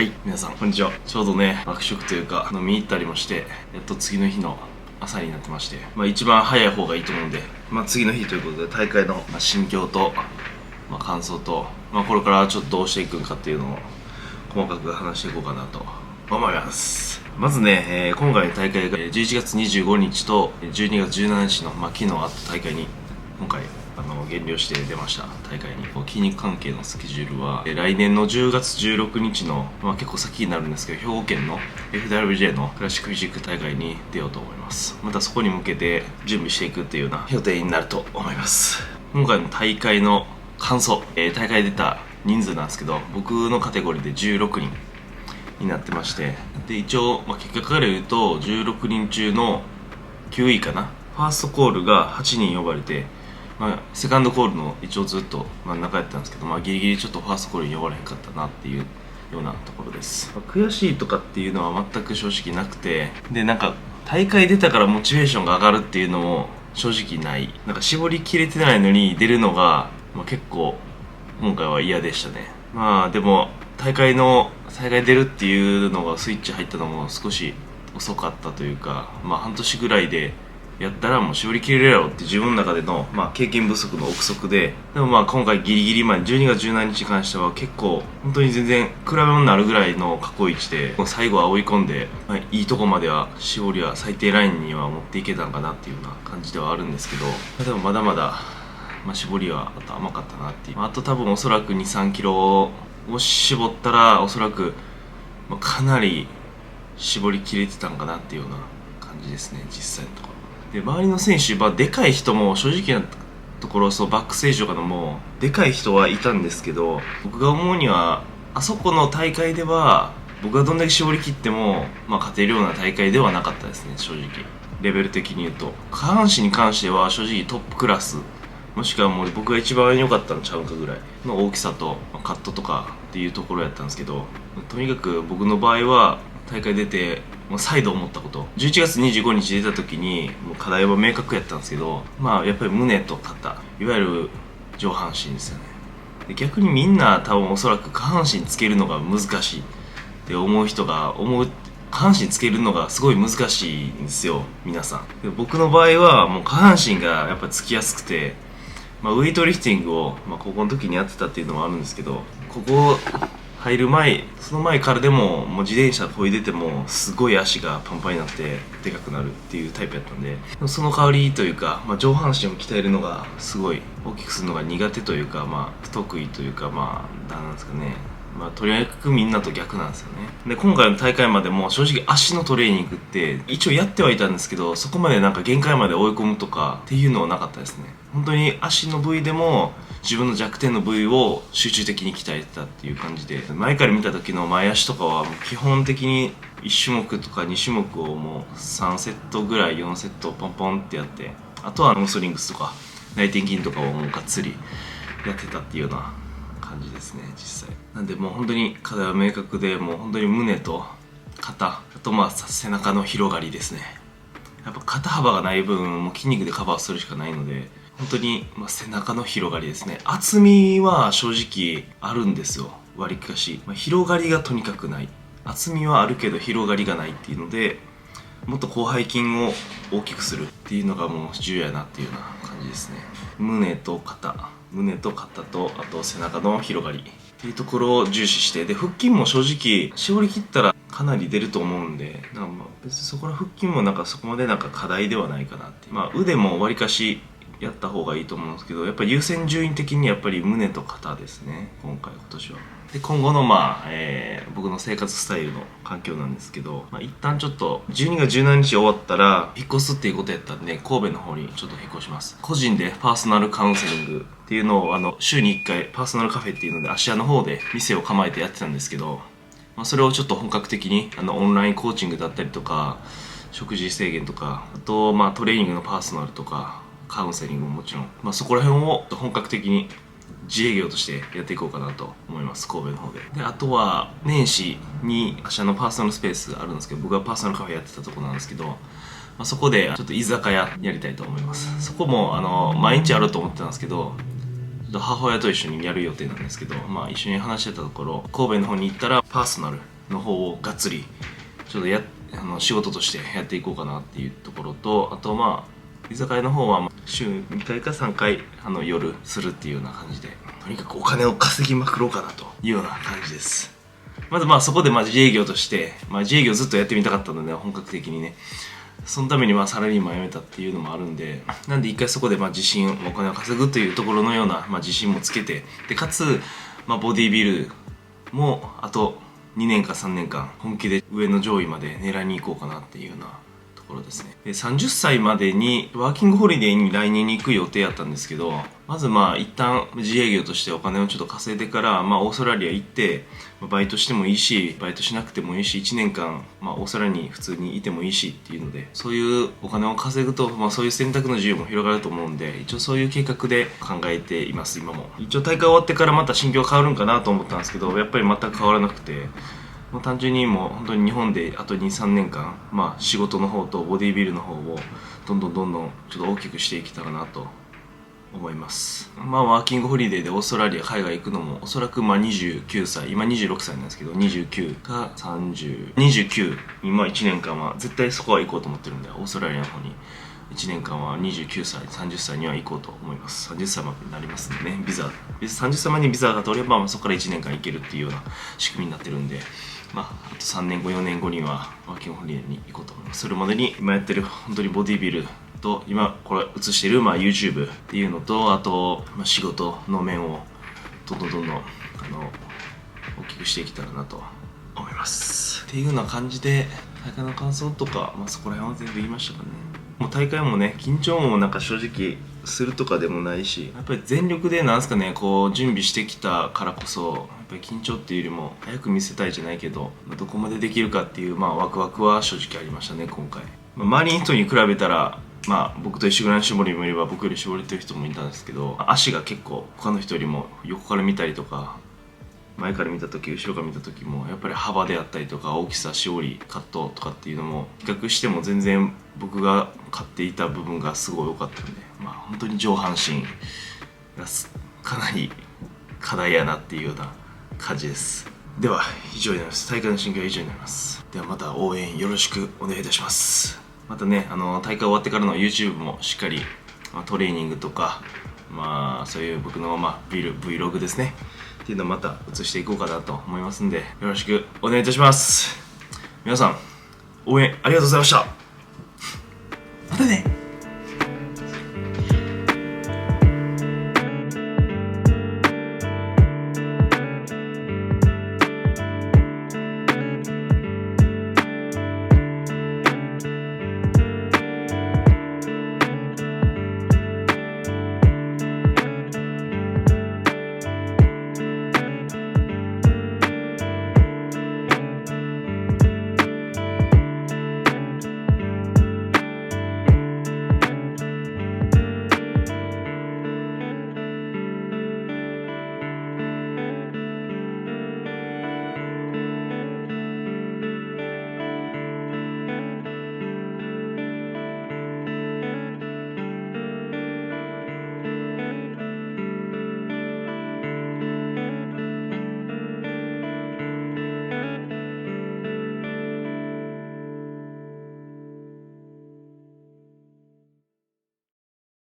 はい、皆さんこんにちは。ちょうどね、爆食というか飲みに行ったりもして、やっと次の日の朝になってまして、一番早い方がいいと思うんで、次の日ということで大会の心境と、感想と、これからちょっとどうしていくかっていうのを細かく話していこうかなと思います。まずね、今回の大会が11月25日と12月17日の、昨日あった大会に今回減量して出ました大会に。筋肉関係のスケジュールは来年の10月16日の、結構先になるんですけど、兵庫県の FWJ のクラシックフィジーク大会に出ようと思います。またそこに向けて準備していくっていうような予定になると思います。今回の大会の感想、大会出た人数なんですけど、僕のカテゴリーで16人になってまして、で一応、結果から言うと16人中の9位かな。ファーストコールが8人呼ばれて、セカンドコールの一応ずっと真ん中やったんですけど、ギリギリちょっとファーストコールに呼ばれへんかったなっていうようなところです。悔しいとかっていうのは全く正直なくて、で大会出たからモチベーションが上がるっていうのも正直ない。絞りきれてないのに出るのが、結構今回は嫌でしたね。でも大会出るっていうのがスイッチ入ったのも少し遅かったというか、半年ぐらいでやったらもう絞りきれるやろって自分の中での、経験不足の憶測で、でも今回ギリギリ12月17日に関しては結構本当に全然比べ物になるぐらいの過去位置で、最後は追い込んで、いいとこまでは絞りは最低ラインには持っていけたんかなっていうような感じではあるんですけど、でもまだまだ、絞りはあと甘かったなっていう。あと多分おそらく 2,3 キロを絞ったらおそらく、かなり絞りきれてたんかなっていうような感じですね、実際のところで。周りの選手、でかい人も正直なところ、バックステージとかのもでかい人はいたんですけど、僕が思うにはあそこの大会では僕がどんだけ絞り切っても、勝てるような大会ではなかったですね、正直。レベル的に言うと下半身に関しては正直トップクラス、もしくはもう僕が一番良かったのちゃうかぐらいの大きさと、カットとかっていうところやったんですけど、とにかく僕の場合は大会出て再度思ったこと、11月25日出た時にもう課題は明確やったんですけど、やっぱり胸と肩、いわゆる上半身ですよね。で逆にみんな多分おそらく下半身つけるのが難しいって思う人が下半身つけるのがすごい難しいんですよ、皆さん。で僕の場合はもう下半身がやっぱつきやすくて、ウエイトリフティングを、高校の時にやってたっていうのもあるんですけど、ここ入る前、その前からでもう自転車こいでてもすごい足がパンパンになってでかくなるっていうタイプやったんで、その代わりというか、上半身を鍛えるのがすごい大きくするのが苦手というか、不得意というか、なんですかね、とりあえずみんなと逆なんですよね。で今回の大会までも正直足のトレーニングって一応やってはいたんですけど、そこまで限界まで追い込むとかっていうのはなかったですね。本当に足の部位でも自分の弱点の部位を集中的に鍛えてたっていう感じで、前から見た時の前足とかはもう基本的に1種目とか2種目をもう3セットぐらい4セットポンポンってやって、あとはノーストリングスとか内転筋とかをもうがっつりやってたっていうような感じですね、実際。なんでもう本当に課題は明確で、もう本当に胸と肩、あと背中の広がりですね。やっぱ肩幅がない分もう筋肉でカバーするしかないので、本当に背中の広がりですね。厚みは正直あるんですよ、割りかし。広がりがとにかくない。厚みはあるけど広がりがないっていうので、もっと広背筋を大きくするっていうのがもう重要やなっていうような感じですね。胸と肩とあと背中の広がりっていうところを重視して、で腹筋も正直絞り切ったらかなり出ると思うんで、別にそこら腹筋もそこまで課題ではないかなって。腕も割かしやった方がいいと思うんですけど、やっぱり優先順位的にやっぱり胸と肩ですね、今年は。で今後の僕の生活スタイルの環境なんですけど、一旦ちょっと12月17日終わったら引っ越すっていうことやったんで、神戸の方にちょっと引っ越します。個人でパーソナルカウンセリングっていうのを週に1回パーソナルカフェっていうので芦屋の方で店を構えてやってたんですけど、それをちょっと本格的にオンラインコーチングだったりとか食事制限とか、あとトレーニングのパーソナルとかカウンセリングももちろん、そこら辺を本格的に自営業としてやっていこうかなと思います、神戸の方で。であとは年始に芦屋のパーソナルスペースあるんですけど、僕がパーソナルカフェやってたところなんですけど、そこでちょっと居酒屋やりたいと思います。そこも毎日やろうと思ってたんですけど、母親と一緒にやる予定なんですけど、一緒に話してたところ、神戸の方に行ったらパーソナルの方をがっつりちょっと仕事としてやっていこうかなっていうところと、あと居酒屋の方は週2回か3回夜するっていうような感じで、とにかくお金を稼ぎまくろうかなというような感じです。まずそこで自営業として、自営業ずっとやってみたかったので本格的にね、そのためにサラリーマン辞めたっていうのもあるんで、なんで一回そこで自信、お金を稼ぐというところのような自信もつけて、でかつボディビルもあと2年か3年間本気で上の上位まで狙いに行こうかなっていうようなところですね。で30歳までにワーキングホリデーに来年に行く予定やったんですけど、まず一旦自営業としてお金をちょっと稼いでからオーストラリア行って、バイトしてもいいしバイトしなくてもいいし、1年間オーストラリアに普通にいてもいいしっていうので、そういうお金を稼ぐと、そういう選択の自由も広がると思うんで、一応そういう計画で考えています。今も一応大会終わってからまた心境変わるんかなと思ったんですけど、やっぱり全く変わらなくて、単純に本当に日本であと 2,3 年間、仕事の方とボディビルの方をどんどんちょっと大きくしていけたらなと思います。ワーキングホリデーでオーストラリア海外行くのもおそらく29歳、今26歳なんですけど、29か30、29今1年間は絶対そこは行こうと思ってるんで、オーストラリアの方に1年間は29歳30歳には行こうと思います。30歳までになりますんでね、30歳までにビザが取れば、そこから1年間行けるっていうような仕組みになってるんで、あと3年後4年後にはワーキングホリデーに行こうと思います。それまでに今やってる本当にボディビルと、今これ映してるYouTube っていうのと、あと仕事の面をどんどん大きくしていけたらなと思いますっていうような感じで、大会の感想とか、そこら辺は全部言いましたかね。もう大会もね、緊張も正直するとかでもないし、やっぱり全力で準備してきたからこそ、やっぱり緊張っていうよりも早く見せたいじゃないけど、どこまでできるかっていうワクワクは正直ありましたね今回。周りの人に比べたら僕と一緒ぐらいの絞りもいれば、僕より絞れてる人もいたんですけど、足が結構他の人よりも横から見たりとか前から見た時後ろから見た時もやっぱり幅であったりとか大きさ、しおり、カットとかっていうのも比較しても全然僕が買っていた部分がすごい良かったんで、本当に上半身がかなり課題やなっていうような感じです。では以上になります。大会の心境は以上になります。ではまた応援よろしくお願いいたします。またね、大会終わってからの YouTube もしっかり、トレーニングとかそういう僕のVlog ですねっていうのをまた映していこうかなと思いますんで、よろしくお願いいたします。皆さん応援ありがとうございました。またね。